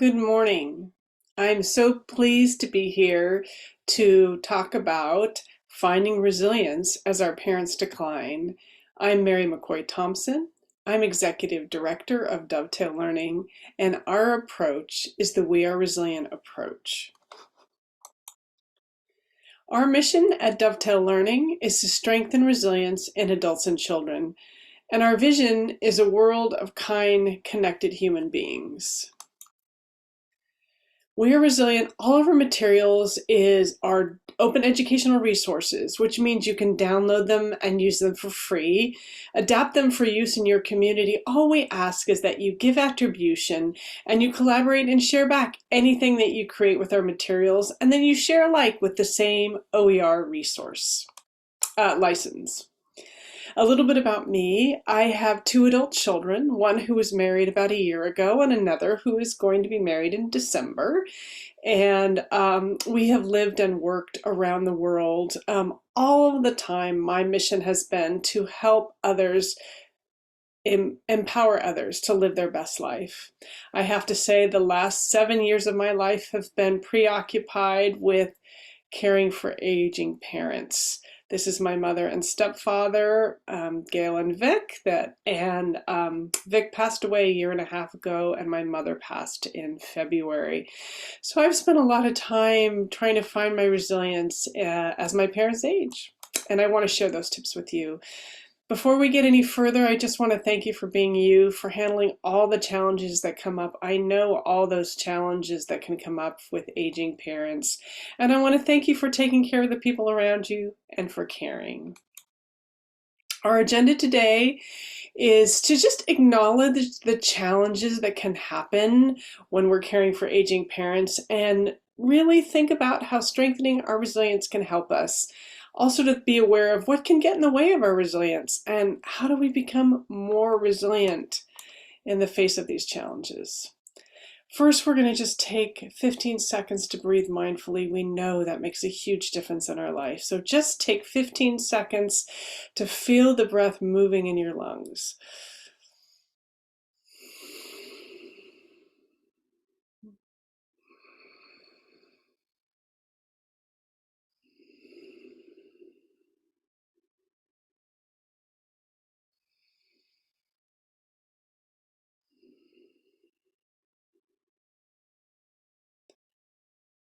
Good morning. I'm so pleased to be here to talk about finding resilience as our parents decline. I'm Mary McCoy Thompson. I'm Executive Director of Dovetail Learning, and our approach is the We Are Resilient approach. Our mission at Dovetail Learning is to strengthen resilience in adults and children, and our vision is a world of kind, connected human beings. We Are Resilient, all of our materials is our open educational resources, which means you can download them and use them for free, adapt them for use in your community. All we ask is that you give attribution and you collaborate and share back anything that you create with our materials, and then you share alike with the same OER resource license. A little bit about me. I have two adult children, one who was married about a year ago and another who is going to be married in December. And we have lived and worked around the world all of the time. My mission has been to help others, empower others to live their best life. I have to say the last 7 years of my life have been preoccupied with caring for aging parents. This is my mother and stepfather, Gail and Vic. Vic passed away a year and a half ago, and my mother passed in February. So I've spent a lot of time trying to find my resilience as my parents age, and I want to share those tips with you. Before we get any further, I just want to thank you for being you, for handling all the challenges that come up. I know all those challenges that can come up with aging parents. And I want to thank you for taking care of the people around you and for caring. Our agenda today is to just acknowledge the challenges that can happen when we're caring for aging parents and really think about how strengthening our resilience can help us. Also to be aware of what can get in the way of our resilience and how do we become more resilient in the face of these challenges. First, we're going to just take 15 seconds to breathe mindfully. We know that makes a huge difference in our life. So just take 15 seconds to feel the breath moving in your lungs.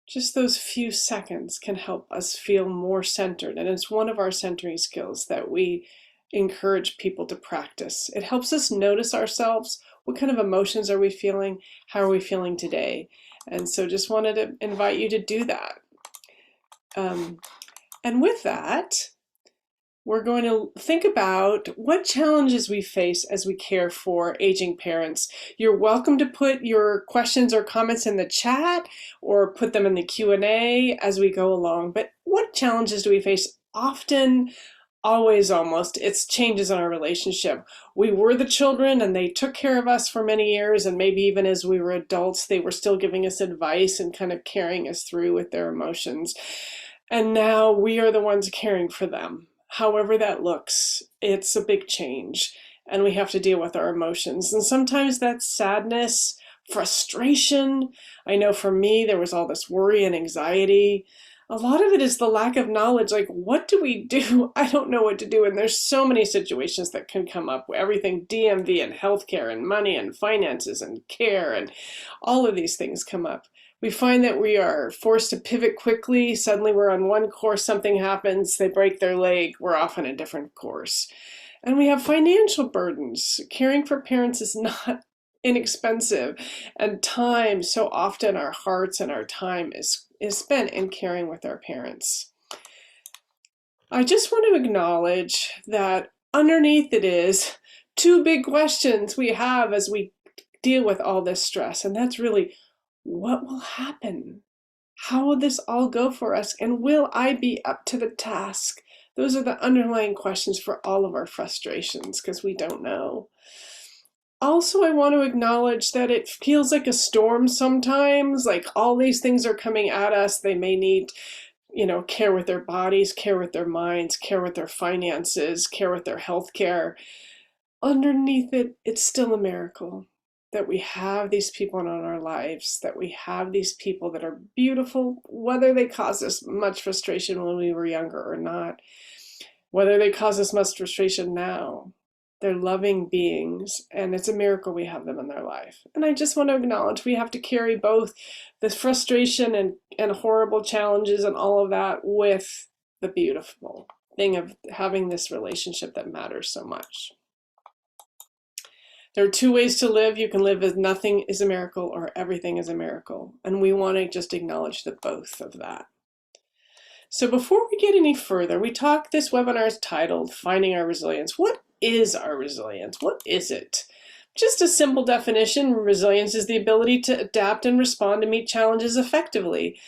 Just those few seconds can help us feel more centered, and it's one of our centering skills that we encourage people to practice. It helps us notice ourselves. What kind of emotions are we feeling? How are we feeling today? And so just wanted to invite you to do that. And with that, we're going to think about what challenges we face as we care for aging parents. You're welcome to put your questions or comments in the chat or put them in the Q&A as we go along. But what challenges do we face? Often, always almost, it's changes in our relationship. We were the children and they took care of us for many years, and maybe even as we were adults, they were still giving us advice and kind of carrying us through with their emotions. And now we are the ones caring for them. However that looks, it's a big change, and we have to deal with our emotions. And sometimes that's sadness, frustration. I know for me, there was all this worry and anxiety. A lot of it is the lack of knowledge, like what do we do? I don't know what to do. And there's so many situations that can come up, everything DMV and healthcare and money and finances and care, and all of these things come up. We find that we are forced to pivot quickly. Suddenly we're on one course, something happens, they break their leg, we're off on a different course. And we have financial burdens. Caring for parents is not inexpensive, and time, so often our hearts and our time is spent in caring with our parents. I just want to acknowledge that underneath it is two big questions we have as we deal with all this stress, and that's really, what will happen? How will this all go for us? And will I be up to the task? Those are the underlying questions for all of our frustrations because we don't know. Also, I want to acknowledge that it feels like a storm sometimes, like all these things are coming at us. They may need, care with their bodies, care with their minds, care with their finances, care with their health care. Underneath it, it's still a miracle. that we have these people in our lives, that we have these people that are beautiful, whether they cause us much frustration when we were younger or not, whether they cause us much frustration now. They're loving beings, and it's a miracle we have them in their life. And I just want to acknowledge we have to carry both the frustration and horrible challenges and all of that with the beautiful thing of having this relationship that matters so much. There are two ways to live. You can live as nothing is a miracle or everything is a miracle. And we want to just acknowledge the both of that. So before we get any further, this webinar is titled Finding Our Resilience. What is our resilience? What is it? Just a simple definition, resilience is the ability to adapt and respond to meet challenges effectively.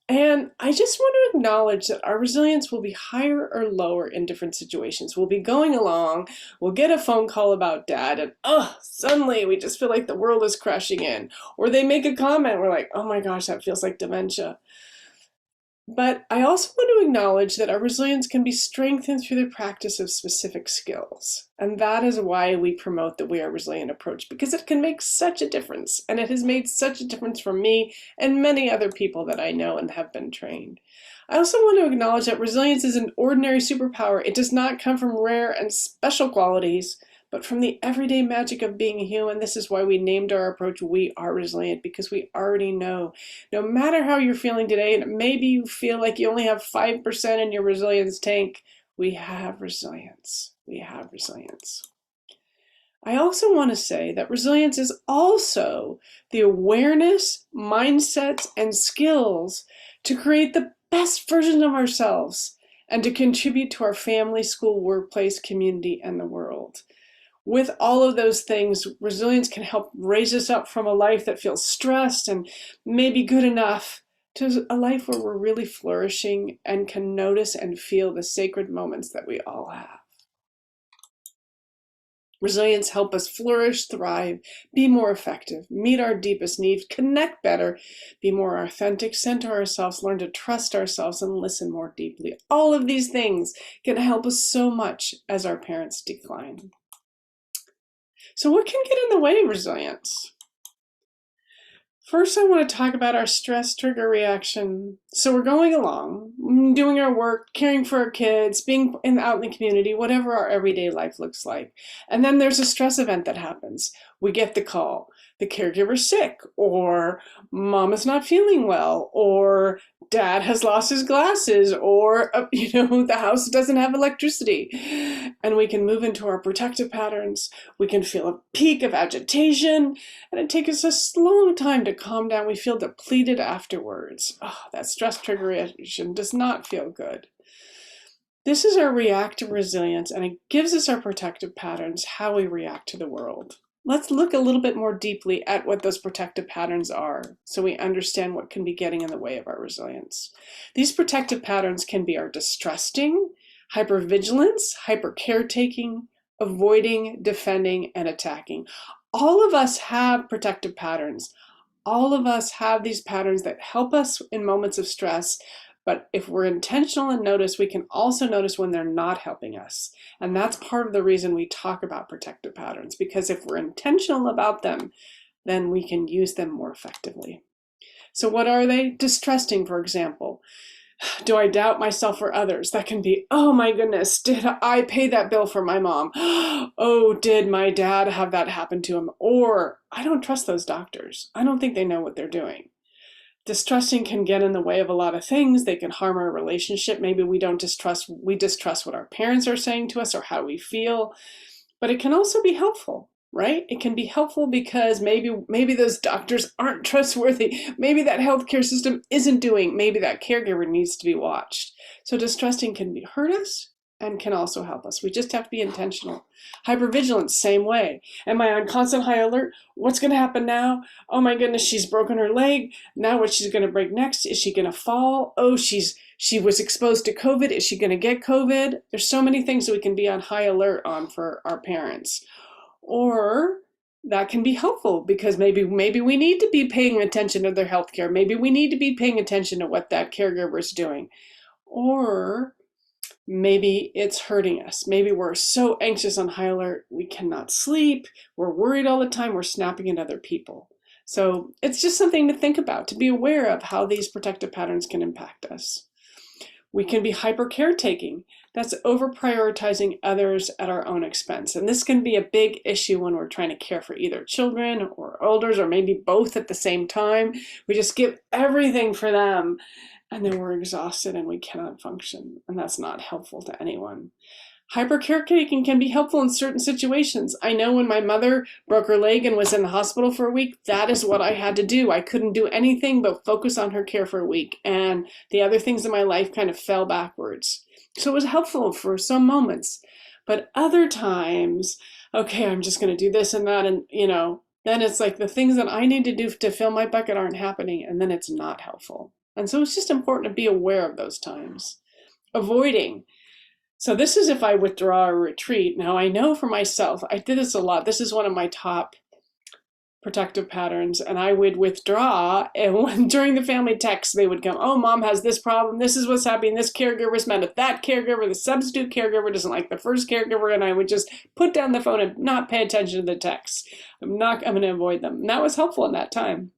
And I just want to acknowledge that our resilience will be higher or lower in different situations. We'll be going along, we'll get a phone call about dad, and suddenly we just feel like the world is crashing in. Or they make a comment, we're like, oh my gosh, that feels like dementia. But I also want to acknowledge that our resilience can be strengthened through the practice of specific skills. And that is why we promote the We Are Resilient approach, because it can make such a difference. And it has made such a difference for me and many other people that I know and have been trained. I also want to acknowledge that resilience is an ordinary superpower. It does not come from rare and special qualities, but from the everyday magic of being human. This is why we named our approach We Are Resilient, because we already know, no matter how you're feeling today, and maybe you feel like you only have 5% in your resilience tank, we have resilience. We have resilience. I also want to say that resilience is also the awareness, mindsets, and skills to create the best version of ourselves and to contribute to our family, school, workplace, community, and the world. With all of those things, resilience can help raise us up from a life that feels stressed and maybe good enough to a life where we're really flourishing and can notice and feel the sacred moments that we all have. Resilience helps us flourish, thrive, be more effective, meet our deepest needs, connect better, be more authentic, center ourselves, learn to trust ourselves, and listen more deeply. All of these things can help us so much as our parents decline. So what can get in the way of resilience? First, I want to talk about our stress trigger reaction. So we're going along, doing our work, caring for our kids, being out in the community, whatever our everyday life looks like. And then there's a stress event that happens. We get the call, the caregiver's sick, or mom is not feeling well, or dad has lost his glasses, or the house doesn't have electricity. And we can move into our protective patterns. We can feel a peak of agitation, and it takes us a long time to calm down. We feel depleted afterwards. That stress trigger reaction does not feel good. This is our reactive resilience, and it gives us our protective patterns, how we react to the world. Let's look a little bit more deeply at what those protective patterns are so we understand what can be getting in the way of our resilience. These protective patterns can be our distrusting, hypervigilance, hyper-caretaking, avoiding, defending, and attacking. All of us have protective patterns. All of us have these patterns that help us in moments of stress, but if we're intentional and notice, we can also notice when they're not helping us. And that's part of the reason we talk about protective patterns, because if we're intentional about them, then we can use them more effectively. So what are they? Distrusting, for example. Do I doubt myself or others? That can be, oh my goodness, did I pay that bill for my mom? Oh, did my dad have that happen to him? Or I don't trust those doctors. I don't think they know what they're doing. Distrusting can get in the way of a lot of things. They can harm our relationship. Maybe we distrust what our parents are saying to us or how we feel, but it can also be helpful, right? It can be helpful because maybe those doctors aren't trustworthy. Maybe that healthcare system isn't doing, maybe that caregiver needs to be watched. So distrusting can hurt us and can also help us. We just have to be intentional. Hypervigilance, same way. Am I on constant high alert? What's going to happen now? Oh my goodness, she's broken her leg. Now what she's going to break next? Is she going to fall? Oh, she was exposed to COVID. Is she going to get COVID? There's so many things that we can be on high alert on for our parents. Or that can be helpful because maybe we need to be paying attention to their healthcare. Maybe we need to be paying attention to what that caregiver is doing. Or Maybe it's hurting us. Maybe we're so anxious on high alert, we cannot sleep. We're worried all the time. We're snapping at other people. So it's just something to think about, to be aware of how these protective patterns can impact us. We can be hyper caretaking. That's over prioritizing others at our own expense. And this can be a big issue when we're trying to care for either children or elders, or maybe both at the same time. We just give everything for them, and then we're exhausted and we cannot function. And that's not helpful to anyone. Hyper caretaking can be helpful in certain situations. I know when my mother broke her leg and was in the hospital for a week, that is what I had to do. I couldn't do anything but focus on her care for a week. And the other things in my life kind of fell backwards. So it was helpful for some moments. But other times, okay, I'm just going to do this and that. And, then it's like the things that I need to do to fill my bucket aren't happening. And then it's not helpful. And so it's just important to be aware of those times. Avoiding. So this is if I withdraw or retreat. Now I know for myself, I did this a lot. This is one of my top protective patterns, and I would withdraw, and during the family text, they would come, oh, mom has this problem, this is what's happening, this caregiver's mad at that caregiver, the substitute caregiver doesn't like the first caregiver, and I would just put down the phone and not pay attention to the texts. I'm going to avoid them. And that was helpful in that time.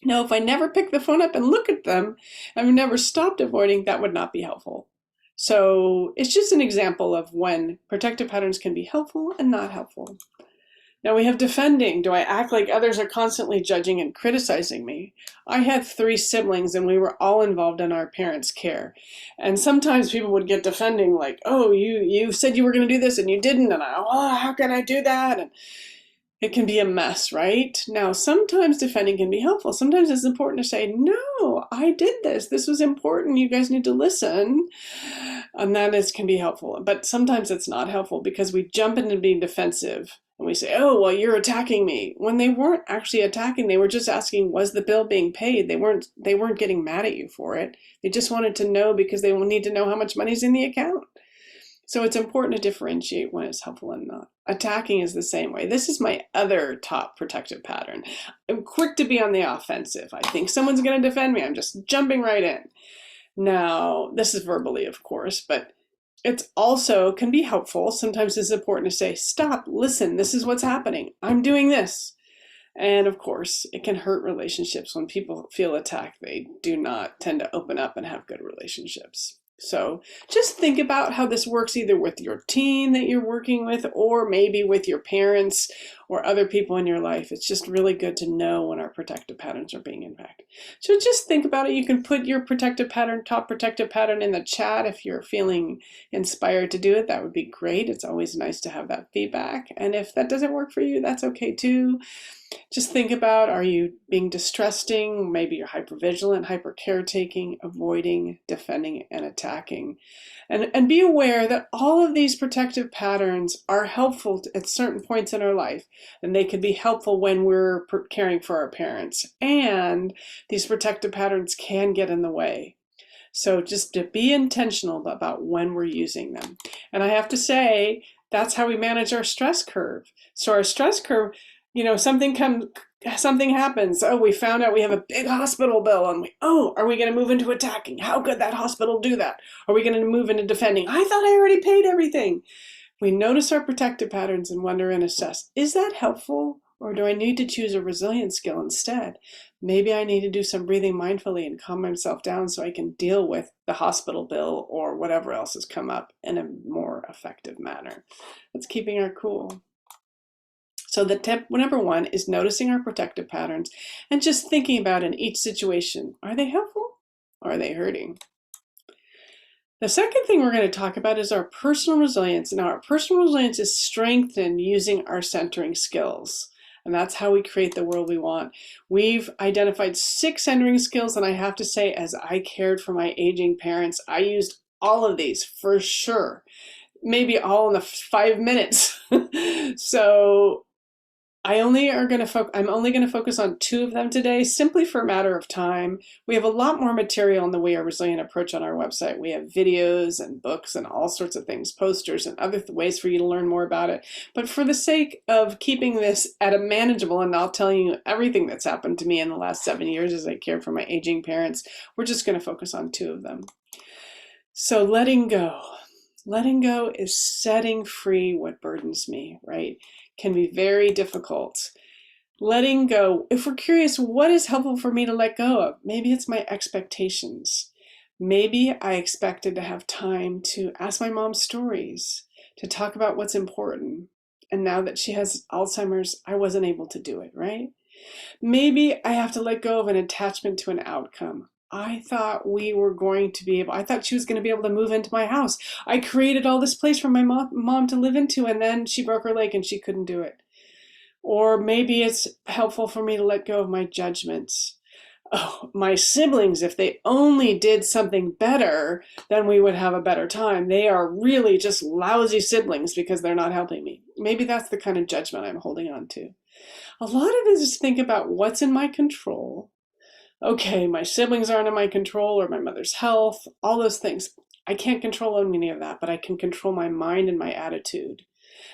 Now, if I never pick the phone up and look at them, I've never stopped avoiding, that would not be helpful. So it's just an example of when protective patterns can be helpful and not helpful. Now we have defending. Do I act like others are constantly judging and criticizing me? I had 3 siblings and we were all involved in our parents' care. And sometimes people would get defending like, oh, you said you were going to do this and you didn't. And how can I do that? And it can be a mess, right? Now, sometimes defending can be helpful. Sometimes it's important to say, no, I did this. This was important. You guys need to listen. And that can be helpful. But sometimes it's not helpful because we jump into being defensive and we say, oh, well, you're attacking me. When they weren't actually attacking, they were just asking, was the bill being paid? They weren't getting mad at you for it. They just wanted to know because they will need to know how much money's in the account. So it's important to differentiate when it's helpful and not. Attacking is the same way. This is my other top protective pattern. I'm quick to be on the offensive. I think someone's going to defend me. I'm just jumping right in. Now, this is verbally, of course, but it's also can be helpful. Sometimes it's important to say, stop, listen, this is what's happening. I'm doing this. And of course, it can hurt relationships. When people feel attacked, they do not tend to open up and have good relationships. So just think about how this works either with your team that you're working with or maybe with your parents or other people in your life. It's just really good to know when our protective patterns are being impacted. So just think about it. You can put your protective pattern, top protective pattern in the chat if you're feeling inspired to do it. That would be great. It's always nice to have that feedback. And if that doesn't work for you, that's okay too. Just think about, are you being distrusting? Maybe you're hypervigilant, hyper caretaking, avoiding, defending, and attacking. And be aware that all of these protective patterns are helpful at certain points in our life. And they can be helpful when we're caring for our parents. And these protective patterns can get in the way. So just to be intentional about when we're using them. And I have to say, that's how we manage our stress curve. So our stress curve, something happens. Oh, we found out we have a big hospital bill and are we going to move into attacking? How could that hospital do that? Are we going to move into defending? I thought I already paid everything. We notice our protective patterns and wonder and assess, is that helpful? Or do I need to choose a resilience skill instead? Maybe I need to do some breathing mindfully and calm myself down so I can deal with the hospital bill or whatever else has come up in a more effective manner. That's keeping our cool. So the tip number 1 is noticing our protective patterns and just thinking about in each situation, are they helpful or are they hurting? The second thing we're going to talk about is our personal resilience. Now, our personal resilience is strengthened using our centering skills. And that's how we create the world we want. We've identified 6 centering skills, and I have to say, as I cared for my aging parents, I used all of these for sure. Maybe all in the 5 minutes. So I'm only going to focus on 2 of them today, simply for a matter of time. We have a lot more material on the We Are Resilient approach on our website. We have videos and books and all sorts of things, posters and other ways for you to learn more about it. But for the sake of keeping this at a manageable and not telling you everything that's happened to me in the last 7 years as I cared for my aging parents, we're just going to focus on 2 of them. So letting go. Letting go is setting free what burdens me, right? Can be very difficult. Letting go, if we're curious, what is helpful for me to let go of? Maybe it's my expectations. Maybe I expected to have time to ask my mom stories, to talk about what's important. And now that she has Alzheimer's, I wasn't able to do it, right? Maybe I have to let go of an attachment to an outcome. I thought I thought she was going to be able to move into my house. I created all this place for my mom to live into, and then she broke her leg and she couldn't do it. Or maybe it's helpful for me to let go of my judgments. Oh, my siblings, if they only did something better, then we would have a better time. They are really just lousy siblings because they're not helping me. Maybe that's the kind of judgment I'm holding on to. A lot of it is think about what's in my control. Okay, my siblings aren't in my control, or my mother's health, all those things. I can't control any of that, but I can control my mind and my attitude.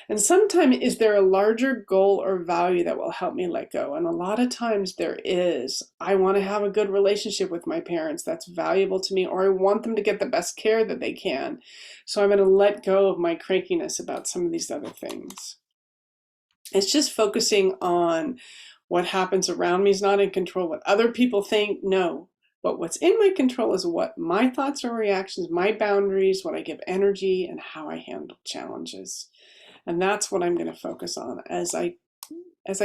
And sometimes, is there a larger goal or value that will help me let go? And a lot of times there is. I want to have a good relationship with my parents that's valuable to me, or I want them to get the best care that they can. So I'm going to let go of my crankiness about some of these other things. It's just focusing on what happens around me is not in control. What other people think, no. But what's in my control is what my thoughts or reactions, my boundaries, what I give energy, and how I handle challenges. And that's what I'm going to focus on as I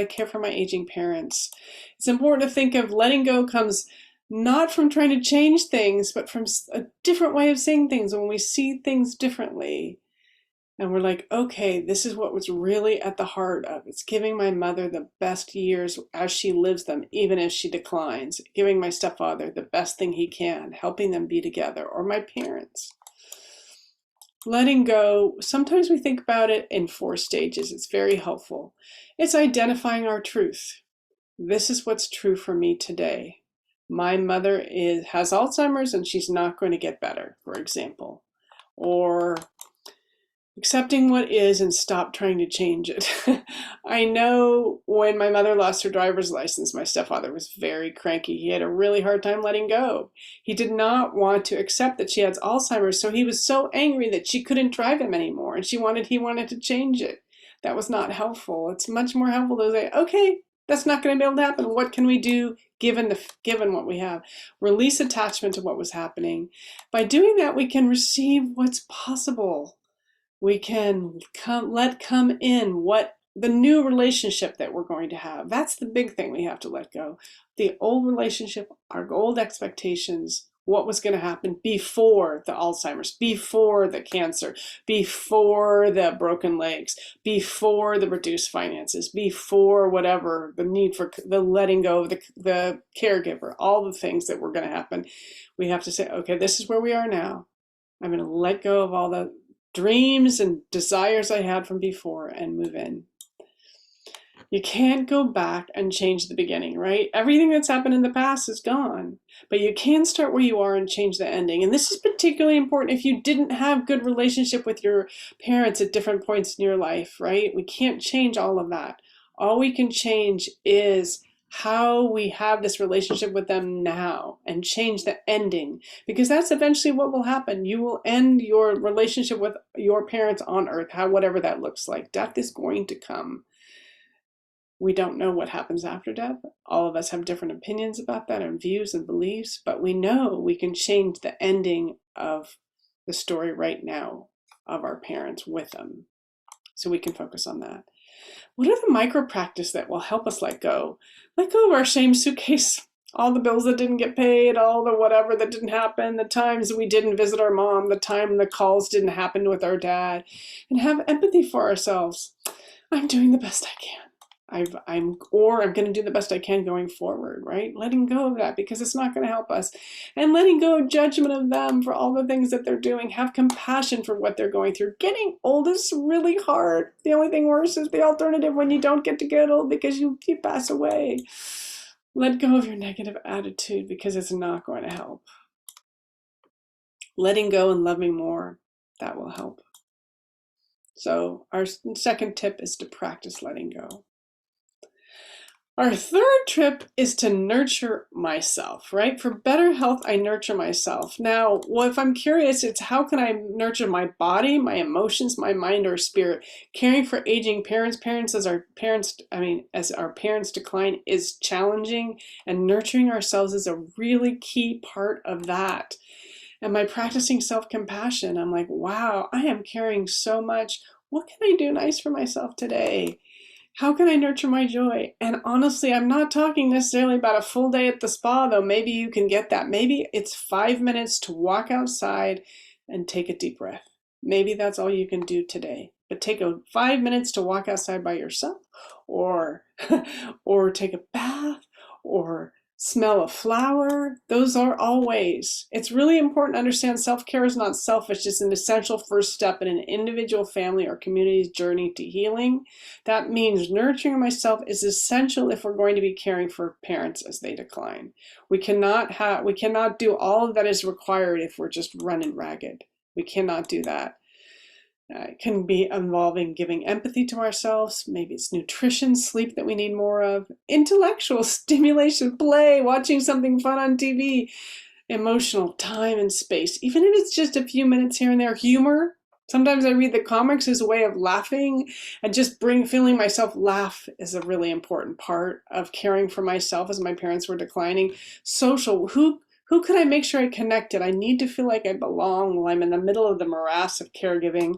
care for my aging parents. It's important to think of letting go comes not from trying to change things, but from a different way of seeing things. When we see things differently, and we're like, okay, this is what was really at the heart of it's giving my mother the best years as she lives them, even as she declines, giving my stepfather the best thing he can, helping them be together, or my parents. Letting go, sometimes we think about it in 4 stages. It's very helpful. It's identifying our truth. This is what's true for me today. My mother has Alzheimer's and she's not going to get better, for example. Or accepting what is and stop trying to change it. I know when my mother lost her driver's license, my stepfather was very cranky. He had a really hard time letting go. He did not want to accept that she had Alzheimer's, so he was so angry that she couldn't drive him anymore, and he wanted to change it. That was not helpful. It's much more helpful to say, okay, that's not going to be able to happen. What can we do given what we have? Release attachment to what was happening. By doing that, we can receive what's possible. We can let come in what the new relationship that we're going to have. That's the big thing we have to let go. The old relationship, our old expectations, what was going to happen before the Alzheimer's, before the cancer, before the broken legs, before the reduced finances, before whatever, the need for the letting go of the caregiver, all the things that were going to happen. We have to say, okay, this is where we are now. I'm going to let go of all the dreams and desires I had from before and move in. You can't go back and change the beginning, right? Everything that's happened in the past is gone, but you can start where you are and change the ending. And this is particularly important if you didn't have good relationship with your parents at different points in your life, right? We can't change all of that. All we can change is how we have this relationship with them now and change the ending, because that's eventually what will happen. You will end your relationship with your parents on earth, whatever that looks like. Death is going to come. We don't know what happens after death. All of us have different opinions about that and views and beliefs, but we know we can change the ending of the story right now of our parents with them. So we can focus on that. What are the micro practice that will help us let go? Let go of our shame suitcase. All the bills that didn't get paid, all the whatever that didn't happen, the times we didn't visit our mom, the time the calls didn't happen with our dad, and have empathy for ourselves. I'm doing the best I can. I'm going to do the best I can going forward, right? Letting go of that because it's not going to help us. And letting go of judgment of them for all the things that they're doing. Have compassion for what they're going through. Getting old is really hard. The only thing worse is the alternative when you don't get to get old because you pass away. Let go of your negative attitude because it's not going to help. Letting go and loving more, that will help. So our second tip is to practice letting go. Our third trip is to nurture myself, right? For better health, I nurture myself. Now, well, if I'm curious, it's how can I nurture my body, my emotions, my mind, or spirit? Caring for aging parents as our parents decline is challenging, and nurturing ourselves is a really key part of that. And by practicing self-compassion, I'm like, wow, I am carrying so much. What can I do nice for myself today? How can I nurture my joy? And honestly, I'm not talking necessarily about a full day at the spa, though. Maybe you can get that. Maybe it's 5 minutes to walk outside and take a deep breath. Maybe that's all you can do today. But take 5 minutes to walk outside by yourself, or or take a bath, or smell a flower. Those are all ways. It's really important to understand self-care is not selfish. It's an essential first step in an individual, family, or community's journey to healing. That means nurturing myself is essential if we're going to be caring for parents as they decline. We cannot do all that is required if we're just running ragged. We cannot do that. It can be involving giving empathy to ourselves. Maybe it's nutrition, sleep that we need more of, intellectual stimulation, play, watching something fun on TV, emotional time and space, even if it's just a few minutes here and there, humor. Sometimes I read the comics as a way of laughing, and just feeling myself laugh is a really important part of caring for myself as my parents were declining. Social, who could I make sure I connected? I need to feel like I belong while I'm in the middle of the morass of caregiving.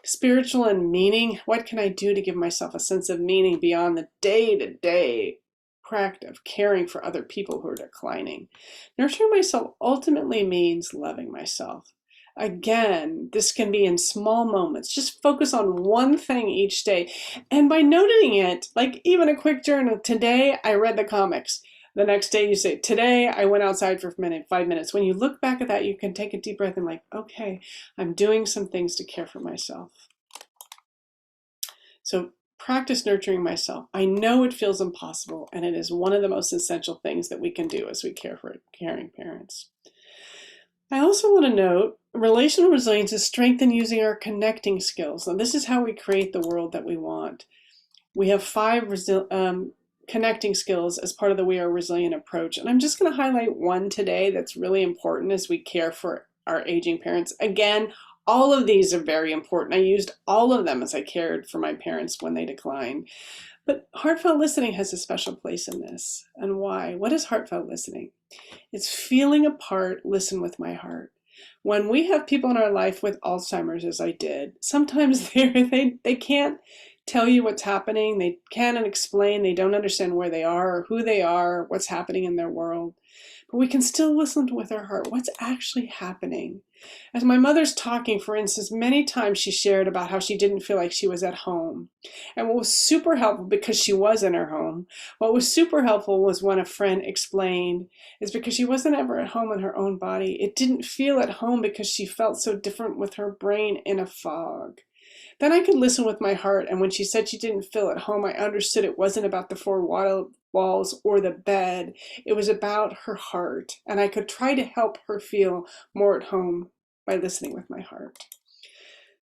Spiritual and meaning, what can I do to give myself a sense of meaning beyond the day-to-day practice of caring for other people who are declining? Nurturing myself ultimately means loving myself. Again, this can be in small moments. Just focus on one thing each day. And by noting it, like even a quick journal, today I read the comics. The next day you say, today I went outside for 5 minutes. When you look back at that, you can take a deep breath and like, okay, I'm doing some things to care for myself. So practice nurturing myself. I know it feels impossible, and it is one of the most essential things that we can do as we care for caring parents. I also want to note relational resilience is strengthened using our connecting skills. And this is how we create the world that we want. We have 5 connecting skills as part of the We Are Resilient approach. And I'm just going to highlight one today that's really important as we care for our aging parents. Again, all of these are very important. I used all of them as I cared for my parents when they declined. But heartfelt listening has a special place in this. And why? What is heartfelt listening? It's feeling a part, listen with my heart. When we have people in our life with Alzheimer's, as I did, sometimes they can't tell you what's happening. They can't explain. They don't understand where they are or who they are, what's happening in their world. But we can still listen with our heart. What's actually happening? As my mother's talking, for instance, many times she shared about how she didn't feel like she was at home. And what was super helpful, because she was in her home, what was super helpful was when a friend explained, is because she wasn't ever at home in her own body. It didn't feel at home because she felt so different with her brain in a fog. Then I could listen with my heart, and when she said she didn't feel at home, I understood it wasn't about the 4 walls or the bed. It was about her heart, and I could try to help her feel more at home by listening with my heart.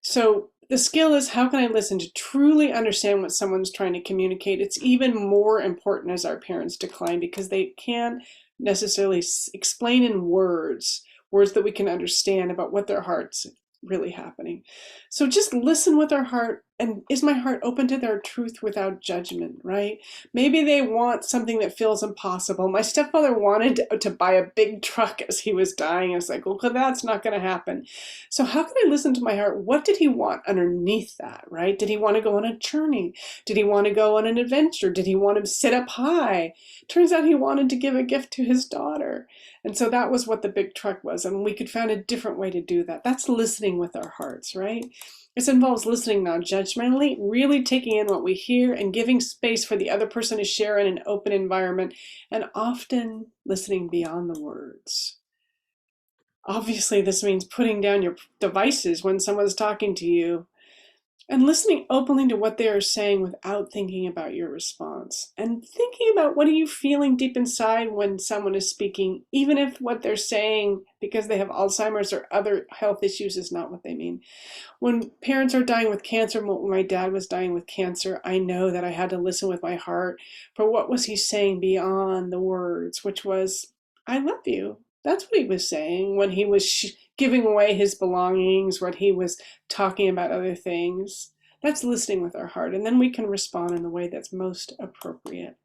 So the skill is, how can I listen to truly understand what someone's trying to communicate? It's even more important as our parents decline, because they can't necessarily explain in words that we can understand about what their heart's really happening. So just listen with our heart, and is my heart open to their truth without judgment, right? Maybe they want something that feels impossible. My stepfather wanted to buy a big truck as he was dying. I was like, well, that's not going to happen. So how can I listen to my heart? What did he want underneath that, right? Did he want to go on a journey? Did he want to go on an adventure? Did he want to sit up high? Turns out he wanted to give a gift to his daughter. And so that was what the big truck was. And we could find a different way to do that. That's listening with our hearts, right? This involves listening non-judgmentally, really taking in what we hear and giving space for the other person to share in an open environment, and often listening beyond the words. Obviously, this means putting down your devices when someone's talking to you. And listening openly to what they are saying without thinking about your response. And thinking about what are you feeling deep inside when someone is speaking, even if what they're saying because they have Alzheimer's or other health issues is not what they mean. When parents are dying with cancer, when my dad was dying with cancer, I know that I had to listen with my heart for what was he saying beyond the words, which was, I love you. That's what he was saying when he was giving away his belongings, when he was talking about other things. That's listening with our heart. And then we can respond in the way that's most appropriate.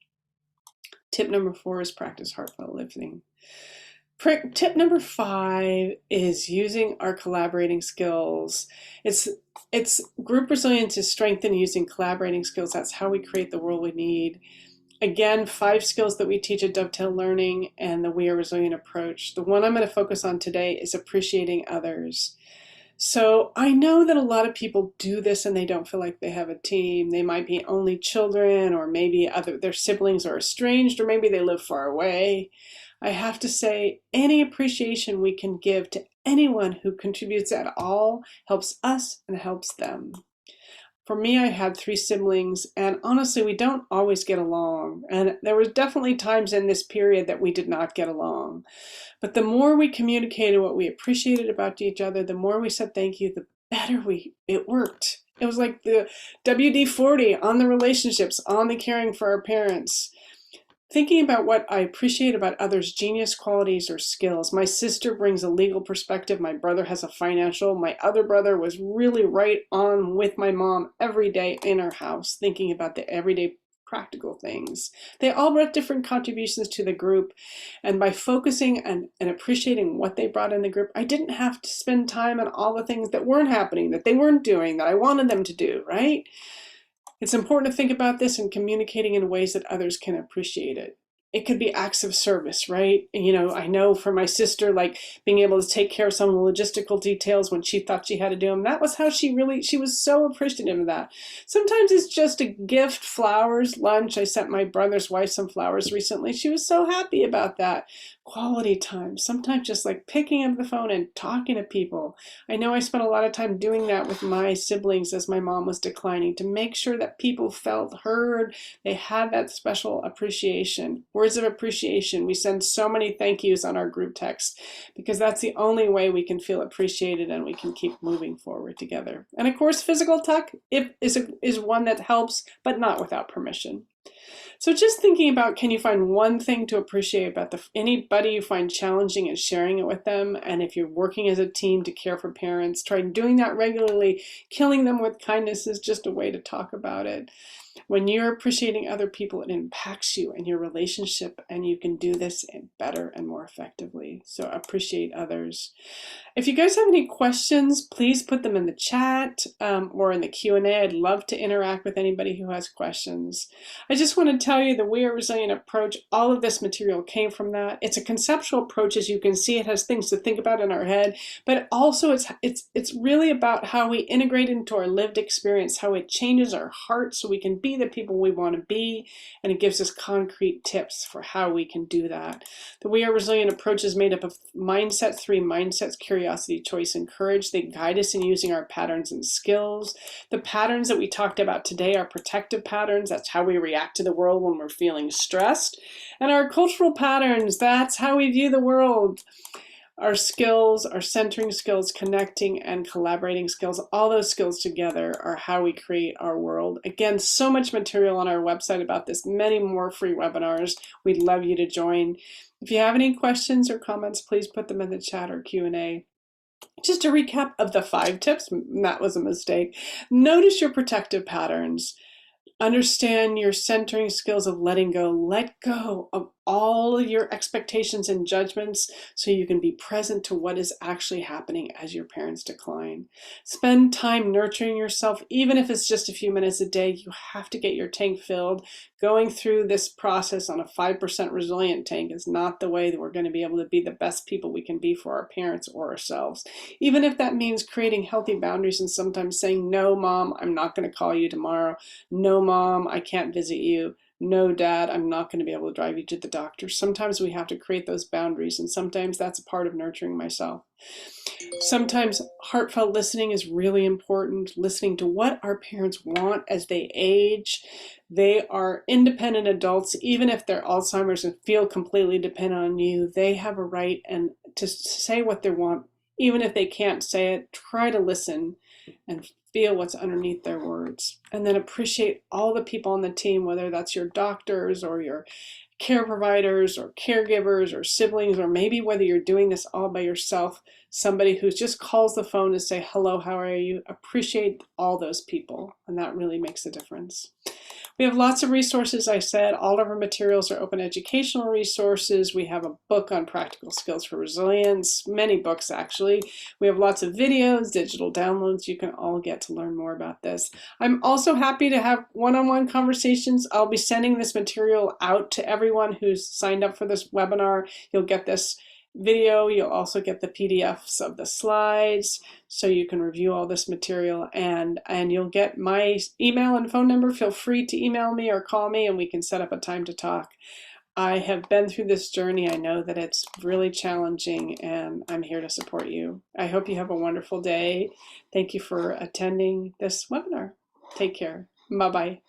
Tip number 4 is practice heartfelt listening. Tip number 5 is using our collaborating skills. It's group resilience is strengthened using collaborating skills. That's how we create the world we need. Again, 5 skills that we teach at Dovetail Learning and the We Are Resilient approach. The one I'm going to focus on today is appreciating others. So I know that a lot of people do this and they don't feel like they have a team. They might be only children, or maybe their siblings are estranged, or maybe they live far away. I have to say, any appreciation we can give to anyone who contributes at all helps us and helps them. For me, I had 3 siblings, and honestly, we don't always get along. And there was definitely times in this period that we did not get along. But the more we communicated what we appreciated about each other, the more we said thank you, the better it worked. It was like the WD-40 on the relationships, on the caring for our parents. Thinking about what I appreciate about others' genius qualities or skills. My sister brings a legal perspective. My brother has a financial. My other brother was really right on with my mom every day in our house, thinking about the everyday practical things. They all brought different contributions to the group. And by focusing and appreciating what they brought in the group, I didn't have to spend time on all the things that weren't happening, that they weren't doing, that I wanted them to do, right? It's important to think about this and communicating in ways that others can appreciate it. It could be acts of service, right? I know for my sister, like being able to take care of some of the logistical details when she thought she had to do them. That was how she was so appreciative of that. Sometimes it's just a gift, flowers, lunch. I sent my brother's wife some flowers recently. She was so happy about that. Quality time. Sometimes just like picking up the phone and talking to people. I know I spent a lot of time doing that with my siblings as my mom was declining, to make sure that people felt heard. They had that special appreciation. Words of appreciation. We send so many thank yous on our group text because that's the only way we can feel appreciated and we can keep moving forward together. And of course, physical touch is one that helps, but not without permission. So just thinking about, can you find one thing to appreciate about anybody you find challenging and sharing it with them? And if you're working as a team to care for parents, try doing that regularly. Killing them with kindness is just a way to talk about it. When you're appreciating other people, it impacts you and your relationship, and you can do this better and more effectively. So appreciate others. If you guys have any questions, please put them in the chat or in the Q&A. I'd love to interact with anybody who has questions. I just want to tell you the We Are Resilient approach, all of this material came from that. It's a conceptual approach. As you can see, it has things to think about in our head, but also it's really about how we integrate into our lived experience, how it changes our heart so we can be the people we want to be, and it gives us concrete tips for how we can do that. The We Are Resilient approach is made up of 3 mindsets: curiosity, choice, and courage. They guide us in using our patterns and skills. The patterns that we talked about today are protective patterns. That's how we react to the world when we're feeling stressed. And our cultural patterns, that's how we view the world. Our skills, our centering skills, connecting and collaborating skills, all those skills together are how we create our world. Again, so much material on our website about this, many more free webinars. We'd love you to join. If you have any questions or comments, please put them in the chat or Q&A. Just a recap of the 5 tips, that was a mistake. Notice your protective patterns. Understand your centering skills of letting go. Let go of all of your expectations and judgments so you can be present to what is actually happening as your parents decline. Spend time nurturing yourself, even if it's just a few minutes a day. You have to get your tank filled. Going through this process on a 5% resilient tank is not the way that we're going to be able to be the best people we can be for our parents or ourselves. Even if that means creating healthy boundaries and sometimes saying, no, Mom, I'm not going to call you tomorrow. No, Mom, I can't visit you. No, Dad, I'm not going to be able to drive you to the doctor. Sometimes we have to create those boundaries, and sometimes that's a part of nurturing myself. Sometimes heartfelt listening is really important, listening to what our parents want as they age. They are independent adults, even if they're Alzheimer's and feel completely dependent on you. They have a right and to say what they want. Even if they can't say it, try to listen and feel what's underneath their words. And then appreciate all the people on the team, whether that's your doctors or your care providers or caregivers or siblings, or maybe whether you're doing this all by yourself, somebody who just calls the phone to say, hello, how are you? Appreciate all those people, and that really makes a difference. We have lots of resources. I said all of our materials are open educational resources. We have a book on practical skills for resilience, many books actually. We have lots of videos, digital downloads you can all get to learn more about this. I'm also happy to have one-on-one conversations. I'll be sending this material out to everyone who's signed up for this webinar. You'll get this video. You'll also get the PDFs of the slides so you can review all this material, and you'll get my email and phone number. Feel free to email me or call me and we can set up a time to talk. I have been through this journey. I know that it's really challenging and I'm here to support you. I hope you have a wonderful day. Thank you for attending this webinar. Take care. Bye-bye.